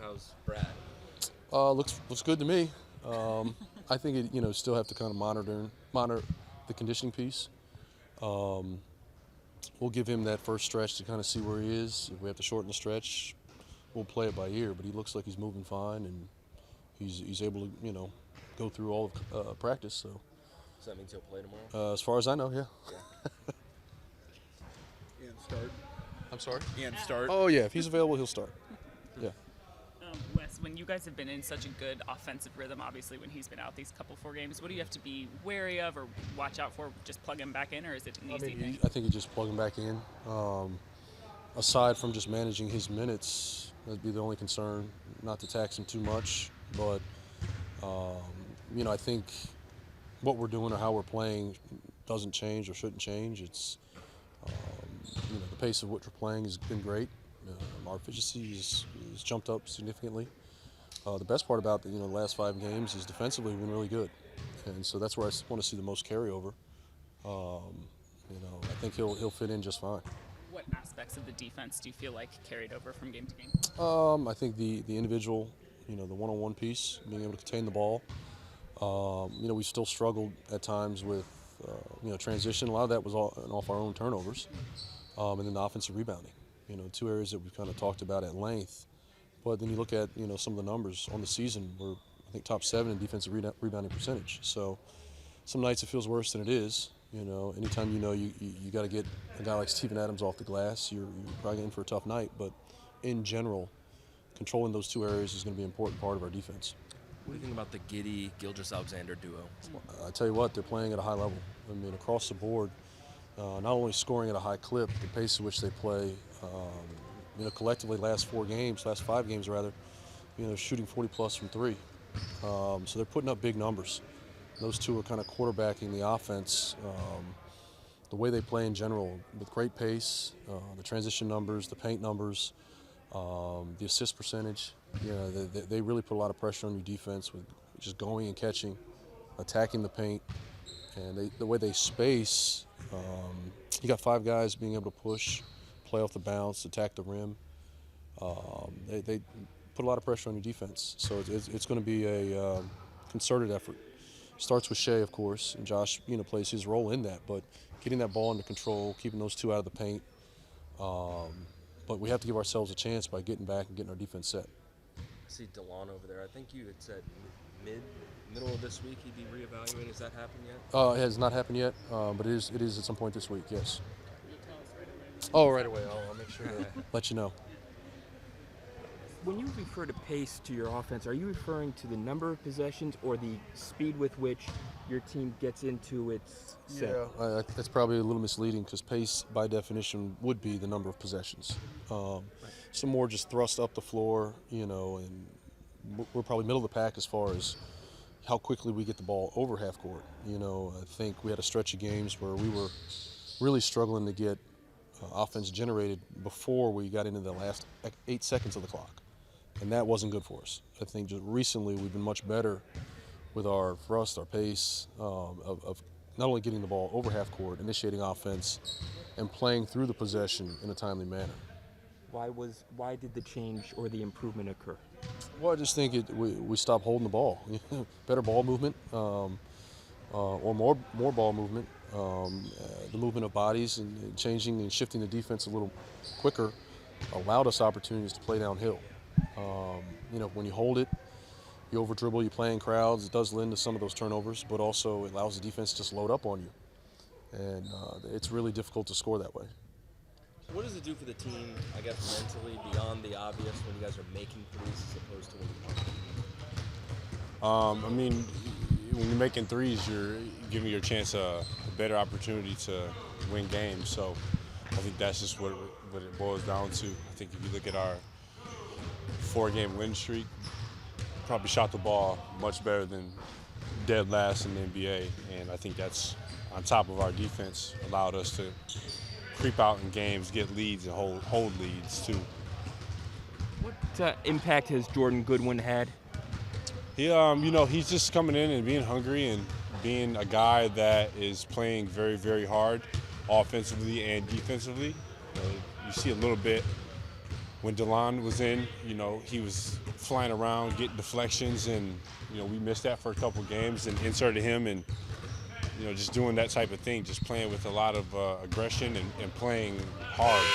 How's Brad? Looks good to me. I think still have to kind of monitor the conditioning piece. We'll give him that first stretch to kind of see where he is. If we have to shorten the stretch, we'll play it by ear. But he looks like he's moving fine, and he's able to go through all of practice. So. Does that mean he'll play tomorrow? As far as I know, yeah. And start. I'm sorry? And start. Oh, yeah. If he's available, he'll start. Yeah. Wes, when you guys have been in such a good offensive rhythm, obviously when he's been out these couple 4 games, what do you have to be wary of or watch out for? Just plug him back in, or is it an easy thing? I think you just plug him back in. Aside from just managing his minutes, that'd be the only concern, not to tax him too much. But, I think what we're doing or how we're playing doesn't change or shouldn't change. It's, the pace of what we're playing has been great. Our efficiency has jumped up significantly. The best part about the last 5 games is defensively we've been really good, and so that's where I want to see the most carryover. I think he'll fit in just fine. What aspects of the defense do you feel like carried over from game to game? I think the individual, the one-on-one piece, being able to contain the ball. We still struggled at times with transition. A lot of that was off our own turnovers, and then the offensive rebounding. 2 areas that we've kind of talked about at length. But then you look at, some of the numbers on the season, we're, I think, top 7 in defensive rebounding percentage. So some nights it feels worse than it is. Anytime you got to get a guy like 𝗙𝗢𝗟𝗟𝗢𝗪 off the glass, you're probably in for a tough night. But in general, controlling those 2 areas is going to be an important part of our defense. What do you think about the 𝗙𝗢𝗟𝗟𝗢𝗪 duo? I tell you what, they're playing at a high level. I mean, across the board, not only scoring at a high clip, the pace at which they play, collectively last 5 games rather, shooting 40+ from 3. So they're putting up big numbers. Those 2 are kind of quarterbacking the offense. The way they play in general, with great pace, the transition numbers, the paint numbers, the assist percentage. They really put a lot of pressure on your defense with just going and catching, attacking the paint, and the way they space. You got 5 guys being able to push, play off the bounce, attack the rim. They put a lot of pressure on your defense, so it's going to be a concerted effort. Starts with Shea, of course, and Josh, plays his role in that. But getting that ball under control, keeping those 2 out of the paint. But we have to give ourselves a chance by getting back and getting our defense set. I see DeLon over there. I think you had said middle of this week he'd be reevaluated. Has that happened yet? It has not happened yet, but it is at some point this week. Yes. Can you tell us right away? Oh, right away. I'll make sure to let you know. When you refer to pace to your offense, are you referring to the number of possessions or the speed with which your team gets into its set? Yeah, that's probably a little misleading because pace, by definition, would be the number of possessions. Some more just thrust up the floor, and we're probably middle of the pack as far as how quickly we get the ball over half court. I think we had a stretch of games where we were really struggling to get offense generated before we got into the last 8 seconds of the clock. And that wasn't good for us. I think just recently we've been much better with our thrust, our pace, of not only getting the ball over half court, initiating offense, and playing through the possession in a timely manner. Why did the change or the improvement occur? Well, I just think we stopped holding the ball. Better ball movement, or more ball movement. The movement of bodies and changing and shifting the defense a little quicker allowed us opportunities to play downhill. When you hold it, you over dribble, you play in crowds, it does lend to some of those turnovers, but also it allows the defense to just load up on you. And it's really difficult to score that way. What does it do for the team, I guess, mentally, beyond the obvious, when you guys are making threes as opposed to when you're when you're making threes, you're giving your chance a better opportunity to win games. So I think that's just what it boils down to. I think if you look at our 4-game win streak, probably shot the ball much better than dead last in the NBA, and I think that's on top of our defense allowed us to creep out in games, get leads, and hold leads too. What impact has Jordan Goodwin had? He's just coming in and being hungry and being a guy that is playing very, very hard offensively and defensively. You see a little bit when 𝗙𝗢𝗟𝗟𝗢 was in, he was flying around, getting deflections, and we missed that for a couple games and inserted him, and just doing that type of thing, just playing with a lot of aggression and playing hard.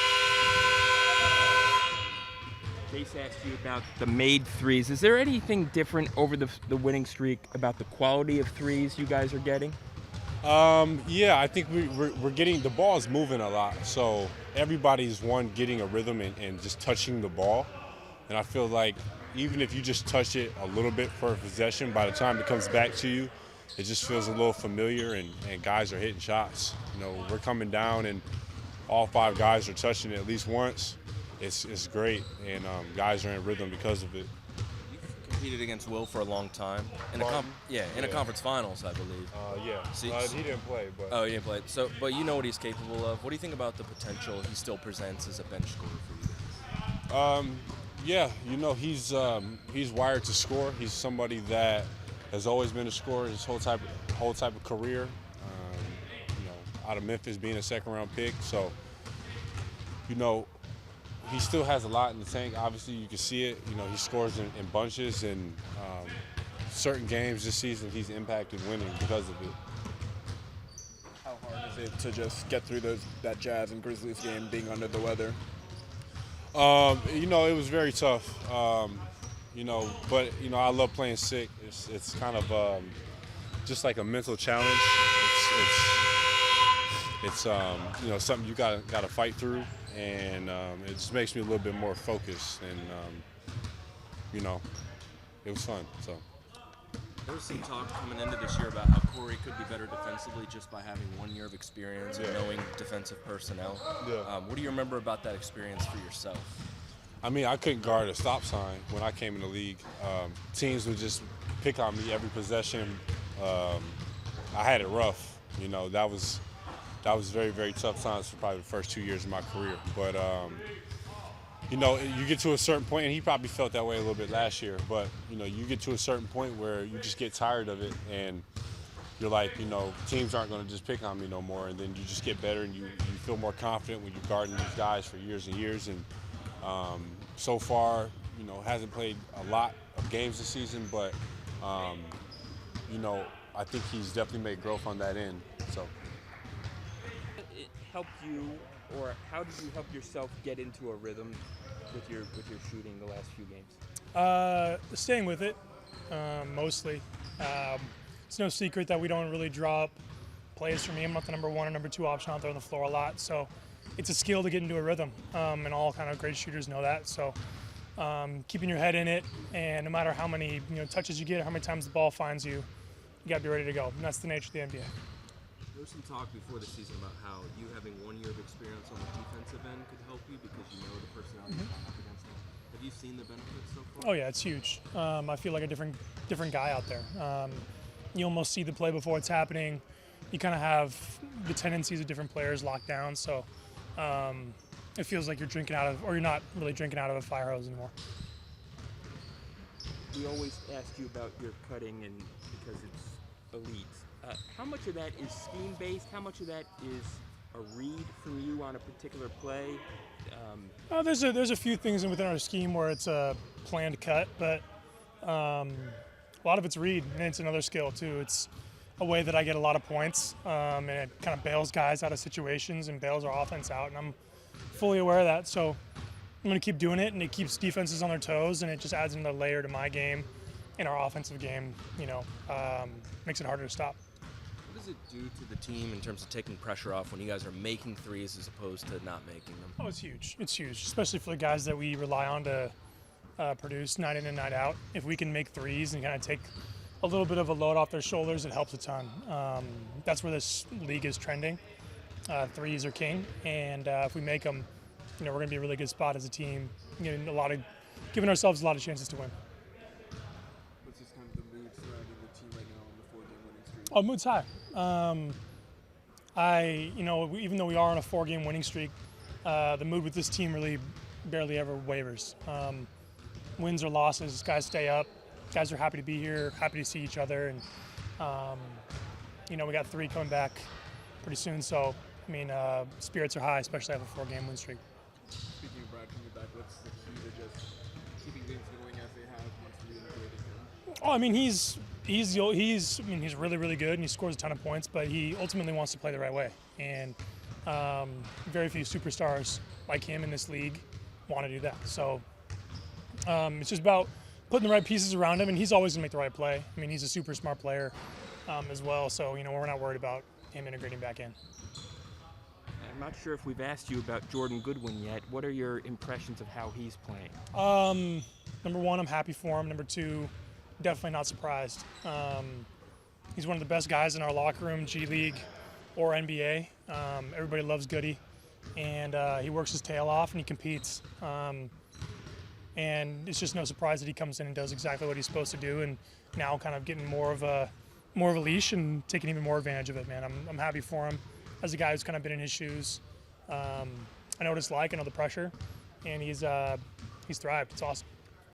Jace asked you about the made threes. Is there anything different over the winning streak about the quality of threes you guys are getting? Yeah, I think we're getting, the ball is moving a lot, so everybody's getting a rhythm and just touching the ball. And I feel like even if you just touch it a little bit for a possession, by the time it comes back to you, it just feels a little familiar, and guys are hitting shots. We're coming down and all 5 guys are touching it at least once. It's great, and guys are in rhythm because of it. You've competed against Will for a long time. In a conference finals, I believe. He didn't play, but oh, he didn't play. So, but you know what he's capable of. What do you think about the potential he still presents as a bench scorer for you? Yeah, he's wired to score. He's somebody that has always been a scorer his whole type of career. Out of Memphis, being a 2nd-round pick, so he still has a lot in the tank. Obviously, you can see it. He scores in bunches, and certain games this season he's impacted winning because of it. How hard is it to just get through that Jazz and Grizzlies game being under the weather? It was very tough. But I love playing sick. It's kind of just like a mental challenge. It's something you gotta fight through, and it just makes me a little bit more focused, and it was fun. So There was some talk coming into this year about how Corey could be better defensively just by having 1 year of experience and knowing defensive personnel. Yeah. What do you remember about that experience for yourself? I mean, I couldn't guard a stop sign when I came in the league. Teams would just pick on me every possession. I had it rough. That was very, very tough times for probably the first 2 years of my career. But, you get to a certain point, and he probably felt that way a little bit last year, but, you get to a certain point where you just get tired of it, and you're like, teams aren't going to just pick on me no more, and then you just get better, and you feel more confident when you're guarding these guys for years and years. And so far, hasn't played a lot of games this season, but, I think he's definitely made growth on that end. So. It helped you, or how did you help yourself get into a rhythm with your shooting the last few games? Staying with it, mostly. It's no secret that we don't really draw up plays for me. I'm not the number 1 or number 2 option out there on the floor a lot, so it's a skill to get into a rhythm, and all kind of great shooters know that. So keeping your head in it, and no matter how many touches you get, how many times the ball finds you, you got to be ready to go. And that's the nature of the NBA. There was some talk before the season about how you having 1 year of experience on the defensive end could help you because you know the personality you're going up against them. Have you seen the benefits so far? Oh yeah, it's huge. I feel like a different guy out there. You almost see the play before it's happening. You kind of have the tendencies of different players locked down, so it feels like you're not really drinking out of a fire hose anymore. We always ask you about your cutting, and because it's elite. How much of that is scheme-based? How much of that is a read from you on a particular play? There's a few things within our scheme where it's a planned cut, but a lot of it's read, and it's another skill too. It's a way that I get a lot of points, and it kind of bails guys out of situations and bails our offense out, and I'm fully aware of that. So I'm going to keep doing it, and it keeps defenses on their toes, and it just adds another layer to my game and our offensive game. Makes it harder to stop. What does it do to the team in terms of taking pressure off when you guys are making threes as opposed to not making them? Oh, it's huge. It's huge, especially for the guys that we rely on to produce night in and night out. If we can make threes and kind of take a little bit of a load off their shoulders, it helps a ton. That's where this league is trending. Threes are king, and if we make them, we're going to be a really good spot as a team, giving ourselves a lot of chances to win. What's just kind of the mood surrounding the team right now on the 4-game winning streak? Oh, mood's high. Even though we are on a 4-game winning streak, the mood with this team really barely ever wavers. Wins or losses, guys stay up. Guys are happy to be here, happy to see each other, and we got 3 coming back pretty soon. So, spirits are high, especially after a 4-game win streak. Speaking of Brad coming back, what's the just keeping things going as they have once you integrated him? Oh, I mean, he's really, really good, and he scores a ton of points, but he ultimately wants to play the right way. And very few superstars like him in this league want to do that. So it's just about putting the right pieces around him, and he's always going to make the right play. I mean, he's a super smart player as well, so, we're not worried about him integrating back in. I'm not sure if we've asked you about Jordan Goodwin yet. What are your impressions of how he's playing? Number one, I'm happy for him. Number two, definitely not surprised. He's one of the best guys in our locker room, G League or NBA. Everybody loves Goody, and he works his tail off and he competes. And it's just no surprise that he comes in and does exactly what he's supposed to do, and now kind of getting more of a leash and taking even more advantage of it, man. I'm happy for him as a guy who's kind of been in his shoes. I know what it's like. I know the pressure, and he's thrived. It's awesome.